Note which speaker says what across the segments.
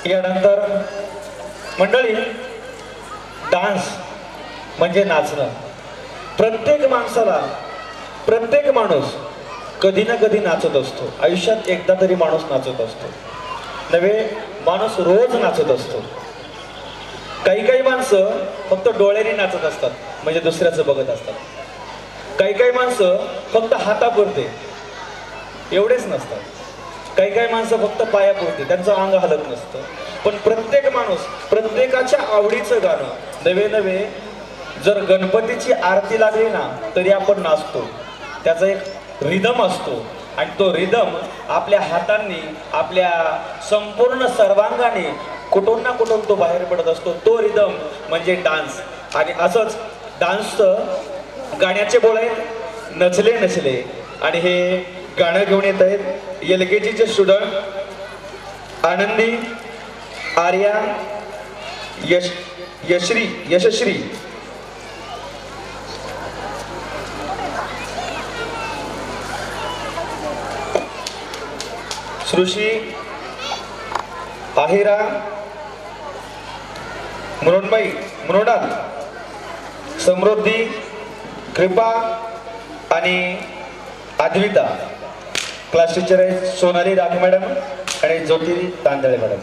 Speaker 1: यानंतर मंडळी, डान्स म्हणजे नाचणं. प्रत्येक माणसाला, प्रत्येक माणूस कधी ना कधी नाचत असतो. आयुष्यात एकदा तरी माणूस नाचत असतो, नव्हे माणूस रोज नाचत असतो. काही काही माणसं फक्त डोळ्यांनी नाचत असतात, म्हणजे दुसऱ्याचं बघत असतात. काही काही माणसं फक्त हातापुरते, एवढेच नसतात. काही काही माणसं फक्त पायापुरते, त्यांचं अंग हलत नसतं. पण प्रत्येक माणूस प्रत्येकाच्या आवडीचं गाणं, नवे नवे जर गणपतीची आरती लागली ना तरी आपण नाचतो. त्याचा एक रिदम असतो आणि तो रिदम आपल्या हातांनी, आपल्या संपूर्ण सर्वांगाने कुठून ना कुठून तो बाहेर पडत असतो. तो रिदम म्हणजे डान्स. आणि असंच डान्सचं गाण्याचे बोल आहेत नचले नचले. आणि हे गाणं घेऊन येत आहेत LKGचे स्टुडंट आनंदी, आर्या, यशश्री. सृषी, आहिरा, मृण्मयी, मृणाल, समृद्धी, कृपा आणि अद्विता. क्लास टीचर आहे सोनाली राठी मॅडम आणि ज्योतिरी तांदळे मॅडम.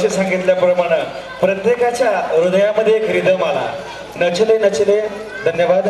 Speaker 1: मगाशी सांगितल्याप्रमाणे प्रत्येकाच्या हृदयामध्ये एक रिदम आला. नचले नचले. धन्यवाद.